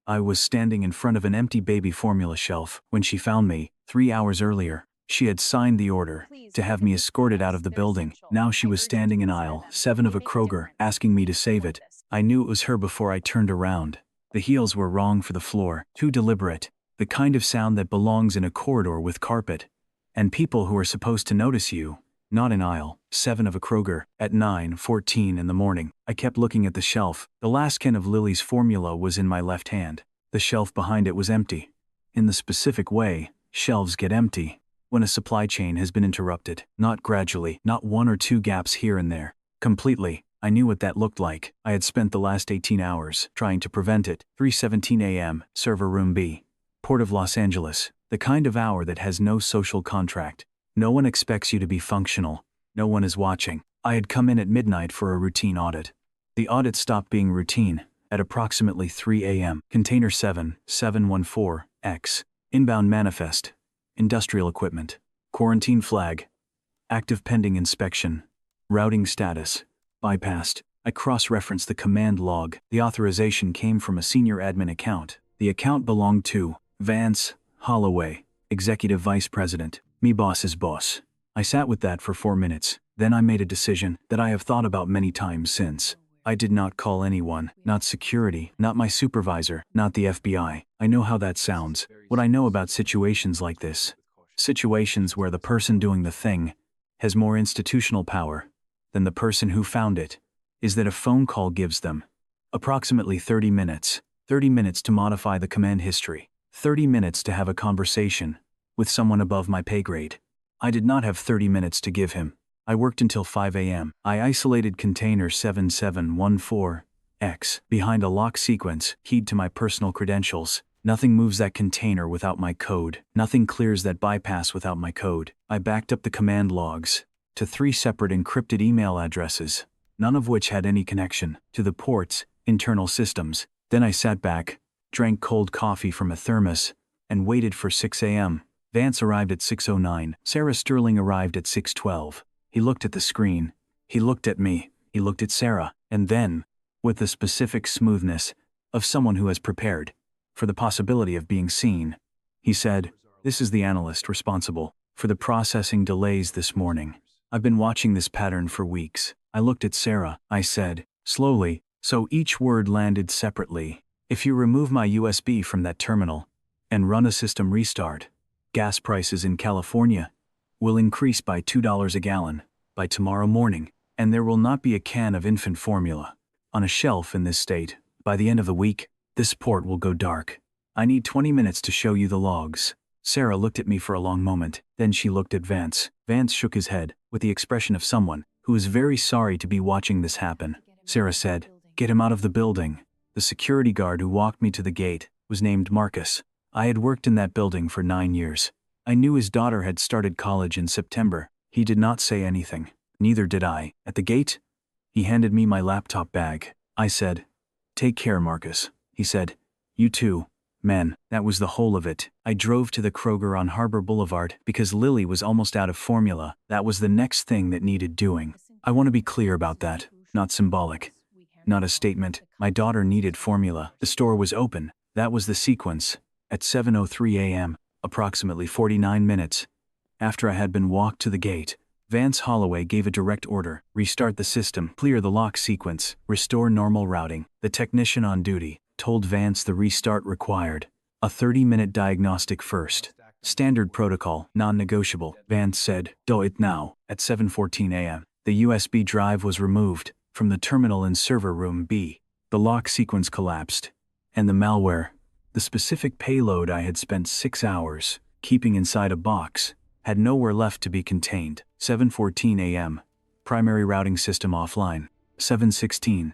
I was standing in front of an empty baby formula shelf when she found me. 3 hours earlier, she had signed the order to have me escorted out of the building. Now she was standing in aisle 7 of a Kroger, asking me to save it. I knew it was her before I turned around. The heels were wrong for the floor, too deliberate, the kind of sound that belongs in a corridor with carpet and people who are supposed to notice you. Not in aisle 7 of a Kroger. At 9:14 in the morning, I kept looking at the shelf. The last can of Lily's formula was in my left hand. The shelf behind it was empty. In the specific way shelves get empty when a supply chain has been interrupted. Not gradually, not 1 or 2 gaps here and there. Completely. I knew what that looked like. I had spent the last 18 hours trying to prevent it. 3:17 a.m., server room B. Port of Los Angeles. The kind of hour that has no social contract. No one expects you to be functional. No one is watching. I had come in at midnight for a routine audit. The audit stopped being routine at approximately 3 a.m. Container 7714X. Inbound manifest. Industrial equipment. Quarantine flag. Active pending inspection. Routing status. Bypassed. I cross-referenced the command log. The authorization came from a senior admin account. The account belonged to Vance Holloway, Executive Vice President. Me boss's boss. I sat with that for 4 minutes. Then I made a decision that I have thought about many times since. I did not call anyone, not security, not my supervisor, not the FBI. I know how that sounds. What I know about situations like this. Situations where the person doing the thing has more institutional power than the person who found it, is that a phone call gives them approximately 30 minutes. 30 minutes to modify the command history. 30 minutes to have a conversation with someone above my pay grade. I did not have 30 minutes to give him. I worked until 5 a.m. I isolated container 7714X behind a lock sequence, keyed to my personal credentials. Nothing moves that container without my code. Nothing clears that bypass without my code. I backed up the command logs to 3 separate encrypted email addresses, none of which had any connection to the port's internal systems. Then I sat back, drank cold coffee from a thermos, and waited for 6 a.m. Vance arrived at 6:09. Sarah Sterling arrived at 6:12. He looked at the screen. He looked at me. He looked at Sarah. And then, with the specific smoothness of someone who has prepared for the possibility of being seen, he said, "This is the analyst responsible for the processing delays this morning. I've been watching this pattern for weeks." I looked at Sarah. I said, slowly, so each word landed separately. "If you remove my USB from that terminal and run a system restart, gas prices in California will increase by $2 a gallon by tomorrow morning, and there will not be a can of infant formula on a shelf in this state. By the end of the week, this port will go dark. I need 20 minutes to show you the logs." Sarah looked at me for a long moment. Then she looked at Vance. Vance shook his head with the expression of someone who is very sorry to be watching this happen. Sarah said, "Get him out of the building." The security guard who walked me to the gate was named Marcus. I had worked in that building for 9 years. I knew his daughter had started college in September. He did not say anything. Neither did I. At the gate, he handed me my laptop bag. I said, "Take care, Marcus." He said, "You too, man." That was the whole of it. I drove to the Kroger on Harbor Boulevard because Lily was almost out of formula. That was the next thing that needed doing. I want to be clear about that. Not symbolic. Not a statement. My daughter needed formula. The store was open. That was the sequence. At 7:03 a.m., approximately 49 minutes after I had been walked to the gate, Vance Holloway gave a direct order: restart the system, clear the lock sequence, restore normal routing. The technician on duty told Vance the restart required a 30-minute diagnostic first. Standard protocol, non-negotiable. Vance said, "Do it now." At 7:14 a.m., the USB drive was removed from the terminal in server room B. The lock sequence collapsed, and the malware, the specific payload I had spent 6 hours keeping inside a box, had nowhere left to be contained. 7:14 a.m. Primary routing system offline. 7:16.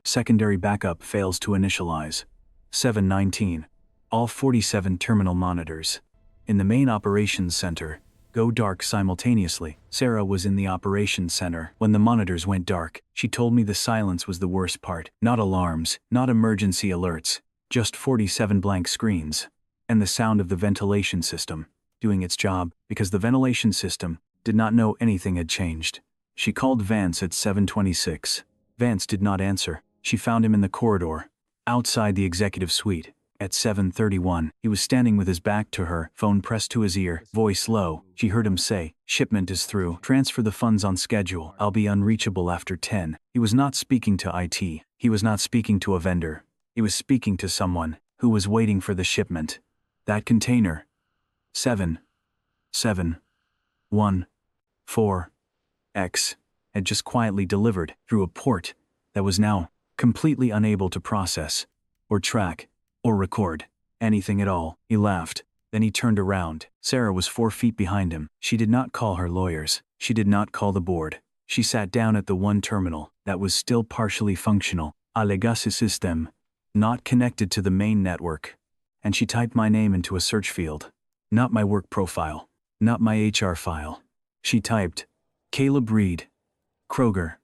Secondary backup fails to initialize. 7:19. All 47 terminal monitors in the main operations center go dark simultaneously. Sarah was in the operations center when the monitors went dark. She told me the silence was the worst part. Not alarms, not emergency alerts, just 47 blank screens, and the sound of the ventilation system doing its job, because the ventilation system did not know anything had changed. She called Vance at 7:26. Vance did not answer. She found him in the corridor, outside the executive suite. At 7:31, he was standing with his back to her, phone pressed to his ear, voice low. She heard him say, "Shipment is through. Transfer the funds on schedule. I'll be unreachable after 10. He was not speaking to IT. He was not speaking to a vendor. He was speaking to someone who was waiting for the shipment. That container. 7714X had just quietly delivered through a port that was now completely unable to process or track or record anything at all." He laughed. Then he turned around. Sarah was 4 feet behind him. She did not call her lawyers. She did not call the board. She sat down at the one terminal that was still partially functional, a legacy system, not connected to the main network. And she typed my name into a search field. Not my work profile. Not my HR file. She typed, Caleb Reed, Kroger,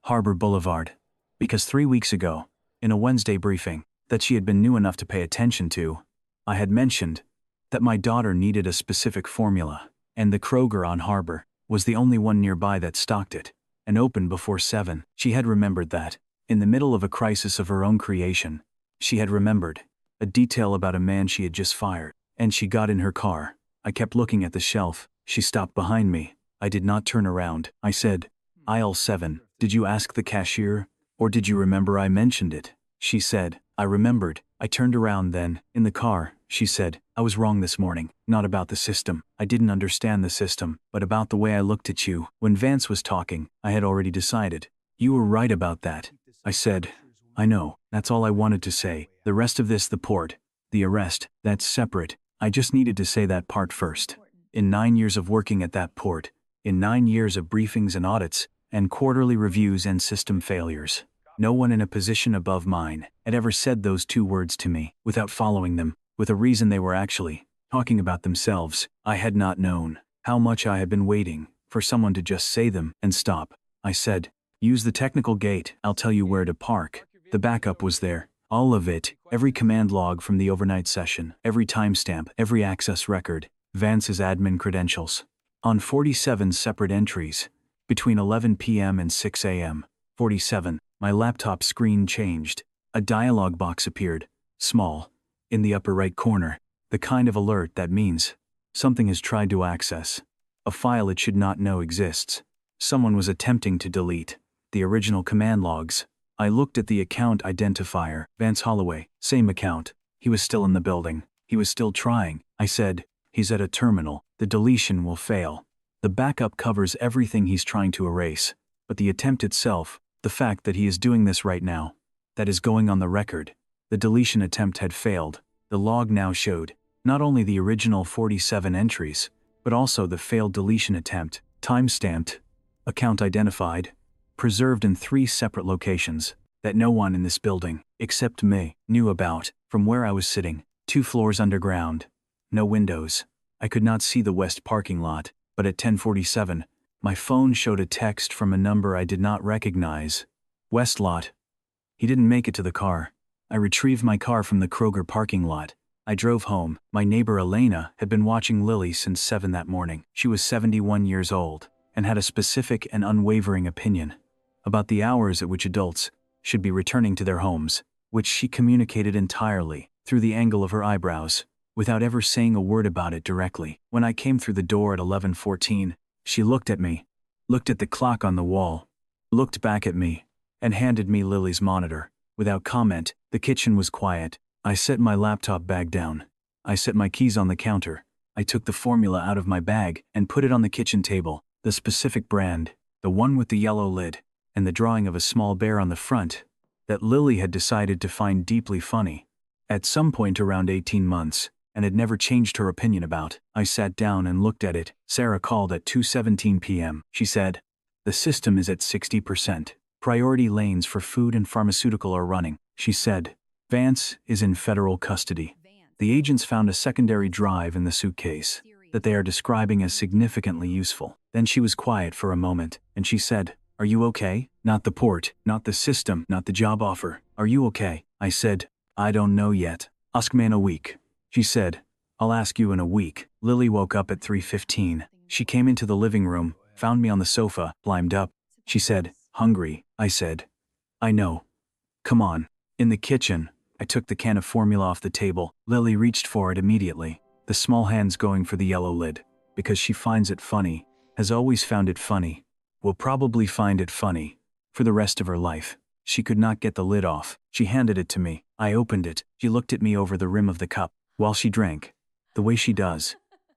Harbor Boulevard. Because 3 weeks ago, in a Wednesday briefing that she had been new enough to pay attention to, I had mentioned that my daughter needed a specific formula, and the Kroger on Harbor was the only one nearby that stocked it, and opened before 7. She had remembered that, in the middle of a crisis of her own creation, she had remembered a detail about a man she had just fired, and she got in her car. I kept looking at the shelf. She stopped behind me. I did not turn around. I said, "Aisle 7, did you ask the cashier, or did you remember I mentioned it?" She said, "I remembered." I turned around then, in the car. She said, "I was wrong this morning, not about the system. I didn't understand the system, but about the way I looked at you. When Vance was talking, I had already decided. You were right about that." I said, "I know, that's all I wanted to say. The rest of this, the port, the arrest, that's separate. I just needed to say that part first. In 9 years of working at that port, in 9 years of briefings and audits, and quarterly reviews and system failures, no one in a position above mine had ever said those 2 words to me, without following them, with a reason they were actually talking about themselves. I had not known how much I had been waiting for someone to just say them and stop. I said, "Use the technical gate, I'll tell you where to park." The backup was there. All of it, every command log from the overnight session, every timestamp, every access record, Vance's admin credentials. On 47 separate entries, between 11 p.m. and 6 a.m., 47, my laptop screen changed. A dialog box appeared, small, in the upper right corner, the kind of alert that means something has tried to access a file it should not know exists. Someone was attempting to delete the original command logs. I looked at the account identifier, Vance Holloway, same account. He was still in the building. He was still trying. I said, "He's at a terminal. The deletion will fail. The backup covers everything he's trying to erase, but the attempt itself, the fact that he is doing this right now, that is going on the record. The deletion attempt had failed." The log now showed not only the original 47 entries, but also the failed deletion attempt, time-stamped, account identified, preserved in 3 separate locations that no one in this building, except me, knew about. From where I was sitting, 2 floors underground, no windows. I could not see the west parking lot, but at 10:47, my phone showed a text from a number I did not recognize. "West lot." He didn't make it to the car. I retrieved my car from the Kroger parking lot. I drove home. My neighbor Elena had been watching Lily since 7 that morning. She was 71 years old, and had a specific and unwavering opinion about the hours at which adults should be returning to their homes, which she communicated entirely through the angle of her eyebrows, without ever saying a word about it directly. When I came through the door at 11:14, she looked at me, looked at the clock on the wall, looked back at me, and handed me Lily's monitor. Without comment, the kitchen was quiet. I set my laptop bag down. I set my keys on the counter. I took the formula out of my bag and put it on the kitchen table, the specific brand, the one with the yellow lid, and the drawing of a small bear on the front, that Lily had decided to find deeply funny, at some point around 18 months, and had never changed her opinion about. I sat down and looked at it. Sarah called at 2:17 p.m. She said, "The system is at 60%. Priority lanes for food and pharmaceutical are running." She said, "Vance is in federal custody. The agents found a secondary drive in the suitcase that they are describing as significantly useful." Then she was quiet for a moment, and she said, "Are you okay? Not the port, not the system, not the job offer. Are you okay?" I said, "I don't know yet. Ask me in a week." She said, "I'll ask you in a week." Lily woke up at 3:15. She came into the living room, found me on the sofa, climbed up. She said, "Hungry?" I said, "I know. Come on." In the kitchen, I took the can of formula off the table. Lily reached for it immediately, the small hands going for the yellow lid. Because she finds it funny, has always found it funny, will probably find it funny for the rest of her life. She could not get the lid off. She handed it to me. I opened it. She looked at me over the rim of the cup while she drank. The way she does.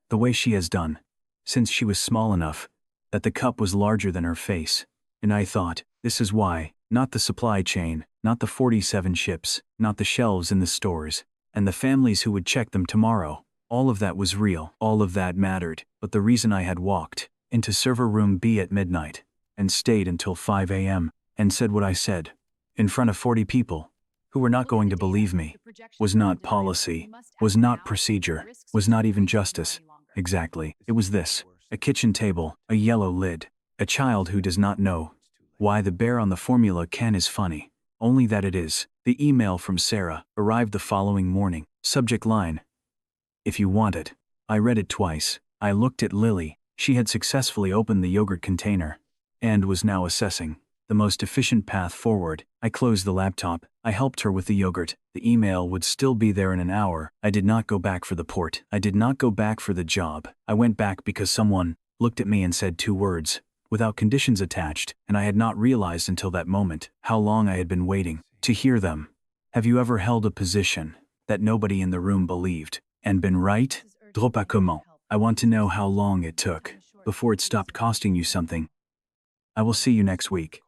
The way she has done. Since she was small enough that the cup was larger than her face. And I thought, this is why, not the supply chain, not the 47 ships, not the shelves in the stores, and the families who would check them tomorrow. All of that was real. All of that mattered. But the reason I had walked into server room B at midnight and stayed until 5 a.m. and said what I said in front of 40 people who were not going to believe me was not policy, was not procedure, was not even justice. Exactly. It was this. A kitchen table, a yellow lid, a child who does not know why the bear on the formula can is funny. Only that it is. The email from Sarah arrived the following morning. Subject line: if you want it. I read it twice. I looked at Lily. She had successfully opened the yogurt container and was now assessing the most efficient path forward. I closed the laptop. I helped her with the yogurt. The email would still be there in an hour. I did not go back for the port. I did not go back for the job. I went back because someone looked at me and said 2 words, without conditions attached, and I had not realized until that moment how long I had been waiting to hear them. Have you ever held a position that nobody in the room believed and been right? Trop à comment. I want to know how long it took before it stopped costing you something. I will see you next week.